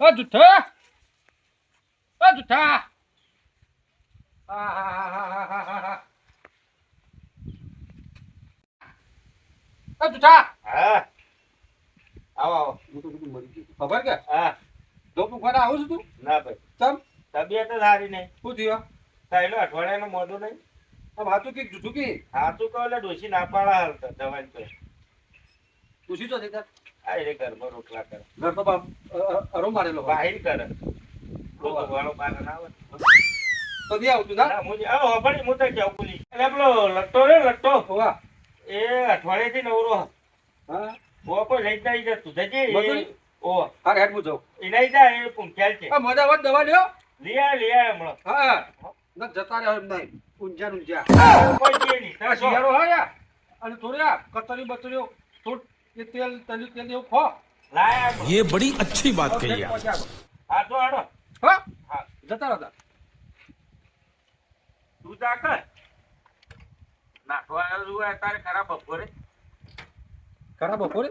ઓ જુઠ્ઠા ઓ જુઠ્ઠા આ જુઠ્ઠા હા આવો આવો હું તો બધું મરી ગયું ખબર કે હા ધોપું ખાને આવું છું તું ના ભાઈ ચમ તબિયત જ સારી નહીં શું થયું પહેલો અઠવાડિયાનો મોઢું નહીં આ વાતું કે જુઠ્ઠું કે સાચું કહો એટલે ડોસી ના પાડા હાલતા દવાની તો પૂછી તો દેતા આ રે ઘરમાં રોટલા કરે ઘર તો બાપ અરો મારેલો બાહિર કરે તો વાળો બાર ના આવે તો દે આવતું ના ના મુજે આવો હબડી હું તો કેવું બોલી એટલે પેલો લટ્ટો રે લટ્ટો હોવા એ અઠવાડિયેથી નવરો હા ઓ કોઈ લઈ જાય છે તું જજે મજૂરી? ઓ હાર હેડ હું જાઉં એ લઈ જાય એ પૂંખ્યાલ છે આ મજા વાત દવા લ્યો લિયા હમણાં હા ન જતા રહ્યો એમ નહીં ઊંઝા ઊંઝા કોઈ દે નહીં તારા શિયાળો હા યાર અને થોડી કતરી બતરીઓ થોડ એ તેલ તેલ એવું ખો લાયા ये बड़ी अच्छी बात कही आप। આ તો આડો હા હા જતા રહેતા તું જા કર નાખવા આવ્યો તારે ખરાબ બપોરે ખરા બપોરે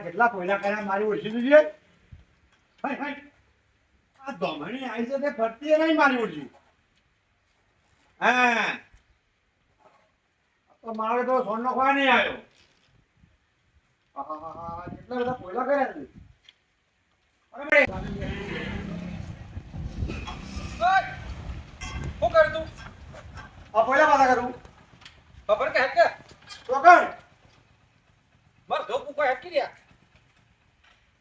કેટલા કોયલા કર્યા મારી ઓળખી દીધી આ ધોમણી આવી છે તે ફરતી નહીં મારી ઓળખી હા તો મારે તો સોનો ખોવા નહીં આવ્યો કેટલા બધા કોયલા કર્યા છે શું કર તું આ કોયલા પાછા કરું ખબર કે હેડ કે તો કર માર ધોપું કોઈ હેડ રહ્યા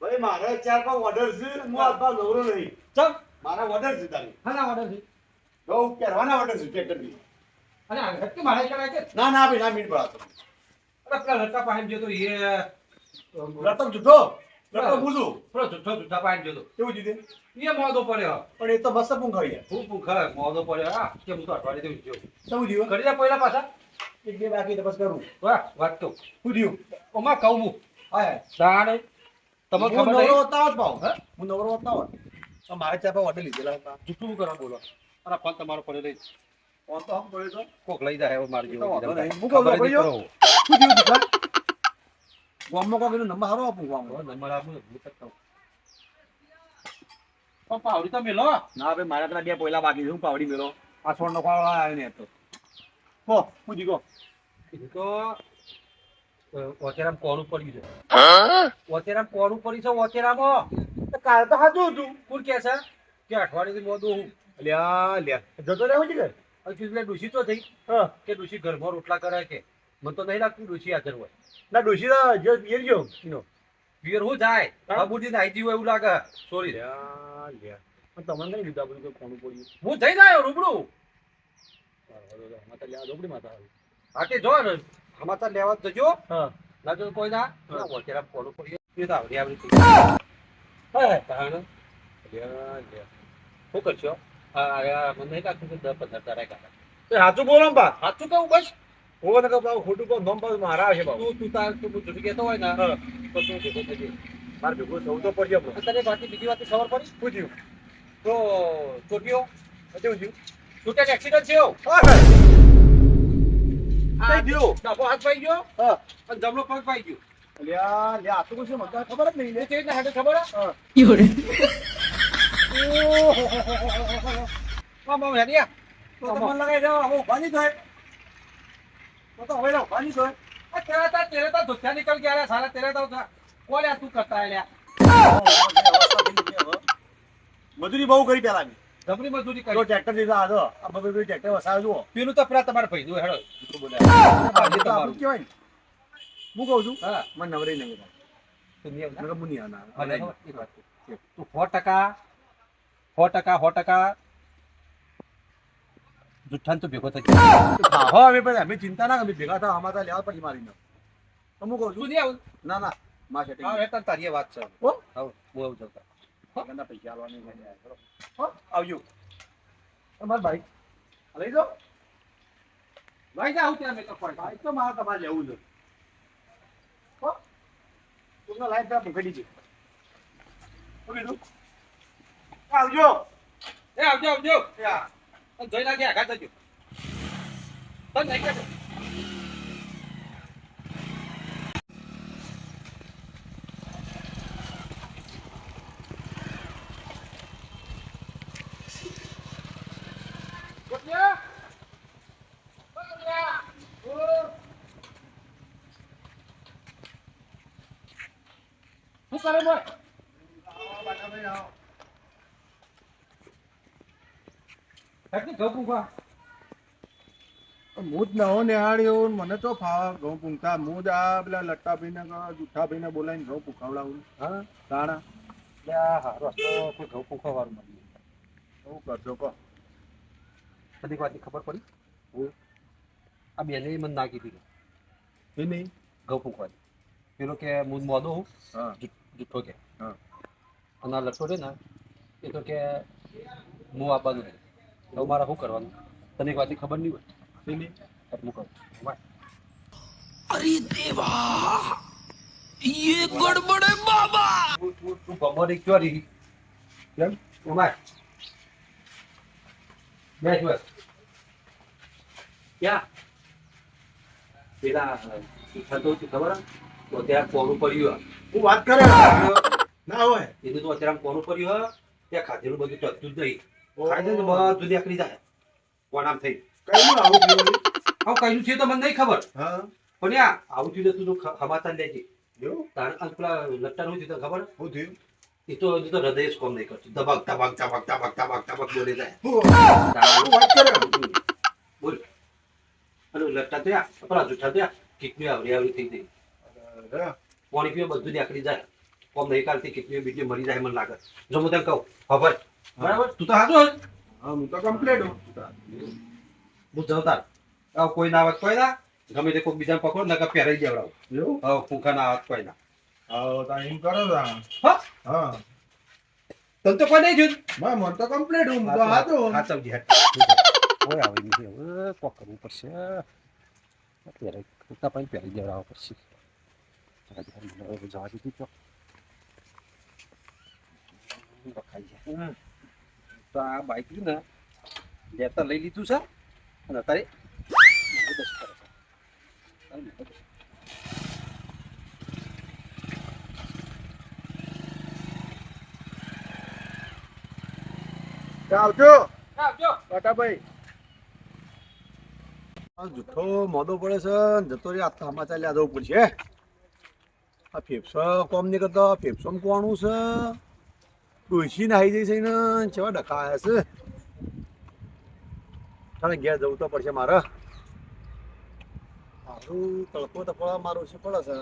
ભાઈ મારે ચાર પાંચ ઓર્ડર છે હું આ નવરો નહીં ચમ મારા ઓર્ડર છે તારી હાના ઓર્ડર છે બહુ કરવાના ઓર્ડર છે ટ્રેક્ટર બી અને આ હેડ કે મારે કરાય કે ના ના ભાઈ ના મીટ પડાતો અરે પેલા લટા પાણી જો તો એ લટક જુઠો લટક બુઝું પેલો જુઠ્ઠા પાણી જો તો કેવું જીતે એ મોદો પડ્યો પણ એ તો મસ્ત પૂંખાઈ ગયા હું પૂખા મોદો પડ્યો હા કે હું તો અઠવાડિયે દેવું જો શું થયું કરી દે પહેલા પાછા એક બે બાકી તપાસ કરું વાહ વાત તો શું થયું ઓમાં કહું હું હા તાણે તમને હું ખબર નવરો નહીં હોતા હોત ભાવ હે? હું નવરો હોતા હોત તો મારે ચાર પાંચ ઓર્ડર લીધેલા હતા જુઠ્ઠું કરવા બોલો અને ફોન તમારો પડ્યો નહીં ફોન તો આમ પડ્યો તો કોક લઈ જાય એવો મારી તો વાંધો નહીં. હું ખબર કહું જ છું, કરો. શું થયું દીકરા ગામમાં કોઈ નંબર સારો આપું ગામમાં નંબર આપું હું તો કહું. પણ પાવડી તો મેલો ના ભાઈ મારા પેલા બે પોયલા બાકી છે હું પાવડી મેળો આ છોડ નો ખાવા આવ્યો ને તો હો હું જીગો કીધું તો ઓચેરામ કોરું પડ્યું છે ઓચેરામ કોરું પડ્યું છે ઓચેરામાં કાલે તો સાચું હતું કોણ કે છે કે અઠવાડિયેથી મોદું હું લ્યા લ્યા જતો રહેવું છે કે હવે કીધું એટલે ડૂસી તો થઈ હા કે ડૂસી ઘરમાં રોટલા કરે કે મને તો નહીં લાગતું ડૂસી હાજર હોય ના ડોશી જો પિયર ગયો એનો પિયર હું જાય હા? બાબુજી નાઈ જીવ એવું લાગે સોરી લ્યા લ્યા પણ તમને કઈ લીધા બધું કોનું પડ્યું હું જઈને આવ્યો રૂબરૂ માતા લ્યા ડોબડી માતા હા તે જો ને સમાચાર લેવા જ જજો હા ના જો કોઈ ના ઓચેરામ કોરું પડ્યું એ તો આવડી આવડી હા તાણ લ્યા લ્યા શું કરશો હા મને નહીં લાગતું કે 10-15 તારા કાઢા સાચું બોલો ને બા સાચું કહું બસ હું ને કહું ખોટું કહું નોમ પાછું મારા આવશે બાબુ તું જુઠ્ઠું કહેતો હોય ને હા તો તું ભેગો થજે મારે ભેગું થવું તો પડશે આપણું તને બાકી બીજી વાત ખબર પડી પૂછ્યું તો ચોટીઓ કેવું થયું ચોટીને એક્સિડન્ટ થયો કઈ થયું ડાબો હાથ પાઈ ગયો હા અને જમણો પગ પાઈ ગયો લ્યા લ્યા આટલું કશું મને ખબર જ નહીં એ કેવી રીતના હેડે ખબર હા હા હેડિયા તો મને લગાઈ દેવા હું પાણી થાય તો હવે લો પાણી થાય તેરે તો ધોત્યા નીકળ ગયા સારા તેરે તો કોલે તું કરતા આલ્યા મજૂરી બહુ કરી પેલા જબરી મજૂરી તો કરી ટ્રેક્ટર દીધા હતો આ બધું ટ્રેક્ટર વસાવે જુઓ પેલું તો પેલા તમારે ભાઈ નું હેડો જૂઠું બોલે આ આ તો તમારું. આપણું કહેવાય ને હું કહું છું હા મને નવરી નહીં તું નહીં આવતા? નગર મુનિ આના મને ખબર, એક વાત કહું. તું 100% જુઠ્ઠાને તો ભેગો થઈ હા અમે પછી અમે ચિંતા ના અમે ભેગા થા અમારા લેવા પછી મારીને તો હું કહું તું છું નહીં આવું ના ના માં સેટિંગ હા એટલે તારી વાત છે હો હા બહુ જતા ગંદા પૈસા આવવાની નહીં. હો આવજો તમાર બાઈક લઈ જાઓ. લઈ જાઓ ત્યાં મેં તો કોઈ બાઈક તો મારે તમારે લેવું છે હો તમને લાઈટ ત્યાં મૂકી દીધી શું કીધું આવજો એ આવજો આવજો યા જોઈ લાગે આગળ જજો બંધ નહીં કરજો. શું કરે બોય? ઘઉં પૂંખવા. હું જ નવો નિહાળ્યો ને મને તો ફાવે ઘઉં પૂંખતા હું જ આ પેલા લટ્ટાભાઈને જુઠ્ઠાભાઈને બોલાવીને ઘઉં પૂંખાવડાવું હા તાણા ત્યાં હારો રસ્તો કોઈ ઘઉં પૂંખવા વાળું મળ્યું. શું કરશો કહો બધી વાતની ખબર પડી. આ બેને મને ના કીધી એ નહીં ઘઉં પૂંખવાની. પેલો કે હું મોદો હું હા જુઠ્ઠો કે હા અને આ લટ્ટો છે ને એ તો કે હું આપવાનું નહીં. તો મારે શું કરવાનું તને એક વાતની ખબર નહીં હોય એ નહીં હું કહું अरे देवा ये गड़बड़ है बाबा। તું ખબર નહીં ક્યાં રહી કેમ ઉમાર બેસ બસ ક્યાં પેલા થતો ખબર તો ત્યાં કોનું પડ્યું હું વાત કરે ના હોય એનું તો અત્યારે કોનું પડ્યું ત્યાં ખાધેલું બધું ચડતું જ નહીં ઓહો. ખાઈ જાય બધું નીકળી જાય કોણ આમ થઈ કઈ આવું થયું? આવું કઈનું થયું તો મને નહીં ખબર હા પણ યા આવું થયું તો તું સમાચાર લેજે એવું તારે પેલા લટ્ટાનું થયું તો ખબર શું થયું એ તો હજુ તો હૃદય જ કોમ નહીં કરતું દબક દબક દબક દબક દબક દબક બોલે જાય શું વાત કરે બોલ અને લટ્ટા થયા પેલા જૂઠા થયા કિડની આવડી આવડી થઈ ગઈ અરે, પાણી પીવે બધું નીકળી જાય કોમ નહીં કાલથી કિડની બીજી મરી જાય મને લાગે જો હું તને કહું ખબર બરાબર તું તો હાજો હા હું તો કમ્પ્લેટ હું હું જવતા હવે કોઈ ના આવત કોઈ ના ગમે તે કોઈ બીજા પકડો નકર પહેરાઈ દેવડાવ એવું હવે ફૂંકા ના આવત કોઈ ના હા તા એમ કરો તા હા હા તને તો કોઈ નહીં જોયું ના મને તો કમ્પ્લેટ હું તો હાજો સાચવજી હેઠ કોઈ આવે નહીં હવે કોક કરવું પડશે પહેરાઈ ફૂંકા પણ પહેરી દેવડાવવા પડશે જવા દીધું તો રખાઈ જાય તો આ બાઈક ને લેતા લઈ લીધું છે અને અત્યારે દસ કરે છે આવજો આવજો કાકાભાઈ આ જુઠ્ઠો મોદો પડે છે ને જતો રે આ સમાચાર યાદ આવવું પડશે આ ફેફસો કોમ નહીં કરતો ફેફસોમાં કોણું છે ડોસી નાહી જઈ છે ને કેવા ડખાયા છે તારે ઘેર જવું તો પડશે મારે મારું તડકો તપડા મારું શું પડે છે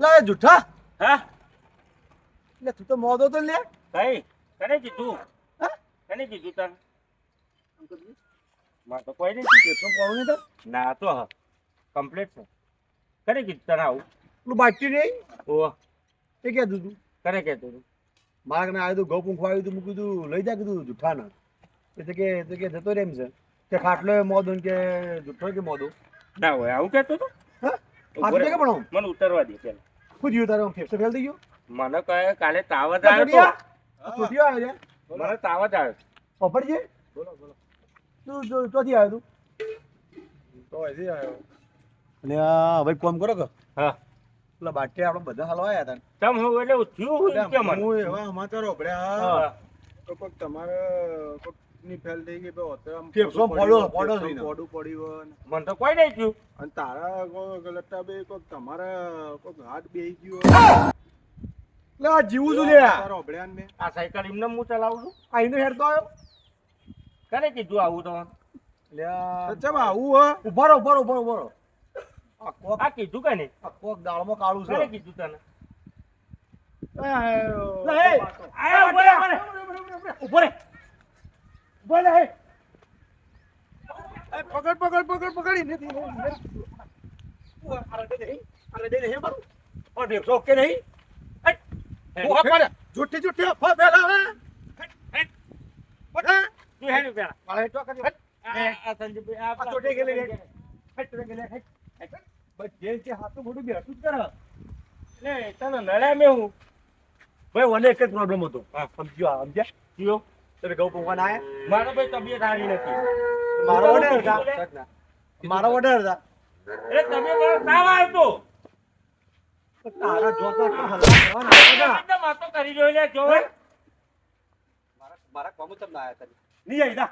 લે જુઠ્ઠા હા લે તું તો મોદો તો લે કઈ કને કીધું હા? કને કીધું તને મારે તો કોઈ નહીં ફેફસો કોણું નહીં તો ના તો હા કમ્પ્લીટ છે કને કીધું તને આવું પેલું બાકી નહીં ઓ એ કહેતું તું કને કહેતું તું મારા કને આવ્યું તું ઘઉં પૂંખવા આવ્યું તું મેં કીધું લઈ જા કીધું જુઠ્ઠાને એ કે જતો રે એમ છે કે ખાટલો એ મોદો ને કે જુઠ્ઠો કે મોદો ના હોય આવું કહેતો તો હા ખાટલો કે પણ મને ઉતરવા દે પેલા શું થયું તારે ફેફસો ફેલ થઈ ગયો મને કહે કાલે તાવ જ આવ્યો ચોટીયો આવ્યો તો મને તાવ જ આવ્યો પપડજી બોલો બોલો તું ચોથી આવ્યો તું તો અહીંથી આવ્યો અને આ ભાઈ કોમ કરો કે હા પેલા બાટે આપણે બધા હલવા આવ્યા હતા તમ હું એટલે થયું કે મને હું એવા સમાચાર ઓભળ્યા હા. તો કોઈક તમારે કોઈકની ફેલ થઈ ગઈ ભાઈ અત્યારે આમ ફેફસો પડ્યો, પડ્યો ફેફસો થઈને. પડું પડ્યું ને. મને તો કોઈ નહીં થયું અને તારા કોઈક લટ્ટાભાઈ કોઈક તમારા કોઈક હાથ બેહી ગયો લે આ જીવું છું લે તારો ઓભળ્યા ને મેં આ સાયકલ એમને હું ચલાવું છું આઈને હેડતો આવ્યો કને કીધું આવું તો લે ચમ આવું હ ઉભા રહો ઉભા રહો ઉભા રહો ઉભા રહો આ કોક આ કીધું કે નહીં આ કોક દાળમાં કાળું છે કને કીધું તને એ, આયા ઉભો રે, ઉભો રે ઉભો રે હે. પકડ પકડ પકડ પકડી નથી અરે દે હે મારું ઓ દેખો કે નહીં જુઠ્ઠી જુઠ્ઠી અફવા ફેલાવે હા? તું હેડ્યું પેલા. મારે હેઠો કર્યો. આ સંજયભાઈ, આ પેલા- ચોટે ગયેલી રે. હેઠ, ચોટે ગયેલી, હેઠ, હેઠ. બસ જે છે હાથું મોઢું બેઠું જ કરે. લે, તને નડ્યા મેં હું. ભાઈ મને એક જ પ્રોબ્લેમ હતો સમજ્યા કયો? તમે ઘઉં પૂંખવાના આયા? મારો ભાઈ તબિયત સારી નથી. મારો ઓર્ડર હતા મારો ઓર્ડર હતા એટલે તમે મને તાવ આવતો. તારા જોતો તો હલવા કરવાના હતા. એકદમ વાતો કરી રહ્યો લે, જો હે. મારા કોમ તમને આયા હતા નહીં આવી જા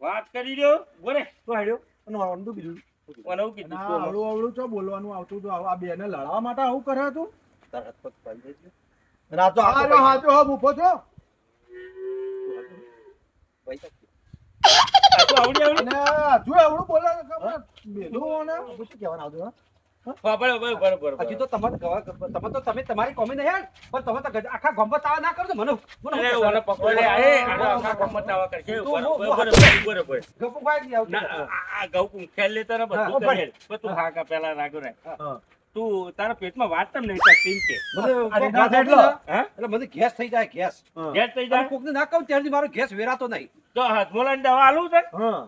વાત કરી રહ્યો બોલે. તો હેડ્યો અને મારું તો બીજું મને એવું કીધું ના, બોલો. અવળું અવળું ચો બોલવાનું આવતું હતું. આ બેને લડવા માટે આવું કરે તું? તારા હાથ પગ પાડી દેજે રાતો આ રહ્યો હાથો હબ ઊભો છો. પૈસા આ તો આવડી આવડી. અને હજુ અવળું બોલે છે ખબર? મેલું અને શું કહેવાનું આવતું હા? બરાબર. હજી તો તમે તમે તમારી કોમી નહીં યાર પણ તમે તો આખા ગોમ્બત આવા ના કરજો મને અરે, ઓને પકડો લે. આનો આખા ગામમાં તાવા કરશે. બરાબર. ગપુ ખાઈ નહીં આવતું ના, આ ઘઉં કુંખેલ લેતો ને હા, બધું કરેલ. પણ તું હા કા પેલા રાગો રાખ. તું તારા પેટમાં વાત કેમ નહીં થતી એમ કે? મને ના થાય એટલો. હા? એટલે મને ગેસ થઈ જાય ગેસ ગેસ થઈ જાય? કોકને ના કહું ત્યારથી મારો ગેસ વેરાતો નહીં તો હાથમોલાની દવા આલું છે? હા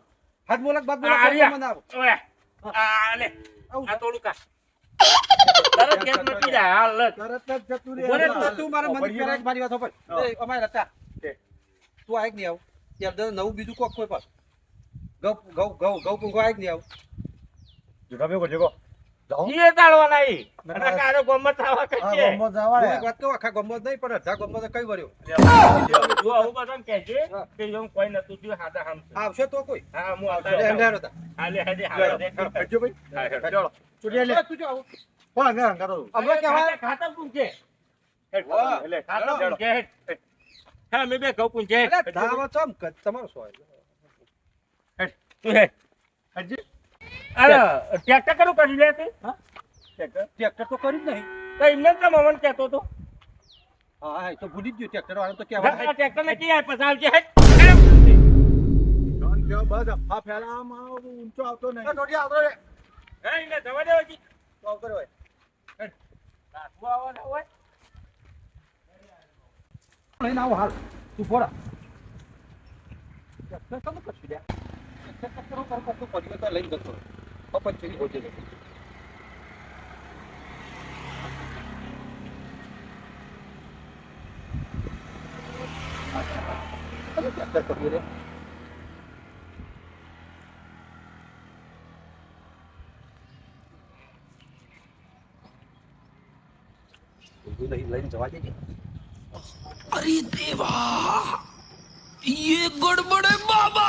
હાથ મોલક બાદ આ રહ્યા. મને આવો ઓય, આ લે. આ થોડું કા. તરત ગેસ મટી જાય. હાલ લે. તરત જ જતું રહે. બોલે તો તું મારા મને પેલા મારી વાત સાંભળ. એ અમારે હતા તું આય નહીં આવ ત્યાર નવું બીજું કોક કોઈ પાસ ઘઉં પૂંગો આય નહીં આવ જગા મેં જગો જાઓ જીએ તાળવાના ઈ. અને કારો ગોમત તાવા આ કરશે. ગામમાં જવા હું રે. એક વાત કહું આખા ગમત નહીં પણ અડધા ગમત કઈ વર્યો જો આવું બધાને કહેજે કે એમ કોઈ નતું થયું, હાથા હામ છે. આવશે તો કોઈ હા, હું આવતા લે, રહું. લે, હેડો તા. હાલે, હાલે, હાલે. હેડજો ભાઈ હા, હેડ. ચાલો ચૂડિયા લે તું જો આવું. કોણ અંગાર અંગાર તો હમણાં કહેવાય ખાતર પૂંછે. વાહ. એટલે ખાતર પૂંછે, હેડ. હા, મેં બે ઘઉં પૂંછે. અરે ધાવા ચમ કર, તમારો શું હોય? તું હેડ. હેડજી અરે, ટ્રેક્ટર કરું કરી લે તે? ટ્રેક્ટર તો કર્યું જ નહીં તો એમને જ તો મમન કહેતો હતો. હા હા એ તો ભૂલી જ ગયો ટ્રેક્ટર વાળા તો આ કહેવાય ટ્રેક્ટરને કી આય પછી આવજે, હેડ. જોન કયો બસ અફા ફેલાવામાં ઊંચો આવતો નહીં. ટોટી આવતો રે હે, એને જવા દેવા જી. તો આવતો રે રાખવું આવવાના હોય. લઈને આવો હાલ તું બોલા ટ્રેક્ટર કમ કરશું લ્યા ટ્રેક્ટર હું કરું કશું પડી તો લઈને જતો પપ્પા ચીરી હોજે લે ટ્રેક્ટર કરીએ રે લઈને જવા દેજે अरे देवा ये गड़बड़ है बाबा।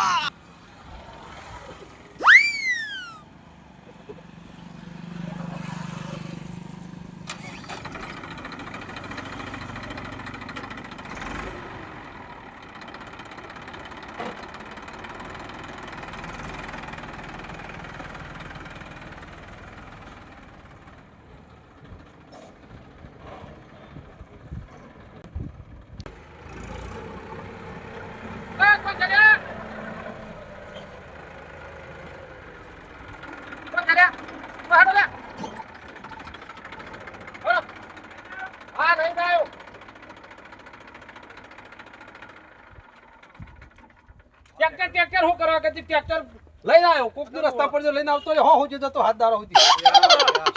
ટ્રેક્ટર શું કરવા કે ટ્રેક્ટર લઈને આવ્યો કોક નો રસ્તા પર જો લઈને આવતો હોય હો હોજે જતો હાથ દારો સુધી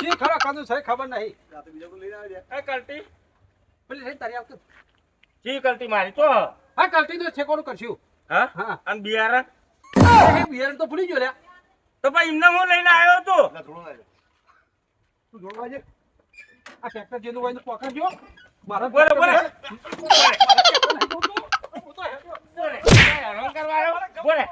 શી ખરા કાનું છે ખબર નહીં બીજો કોઈ લઈને આવી એ કલટી. પેલી રહી તારી આવતું જી કલટી મારી તો. હા કલ્ટી નો ઠેકોનું કરશું હા? હા અને બિયારણ? બિયારણ તો ભૂલી ગયો લ્યા તો ભાઈ એમને હું લઈને આવ્યો હતો. ના થોડું લાગે તું જોડવા છે આ ટ્રેક્ટર જેનું હોય ને પકડજો મારા બોલે, બોલે. મારા tractor નહીં જોતું. બોલે. હેરાન કરવા આવ્યો? બોલે.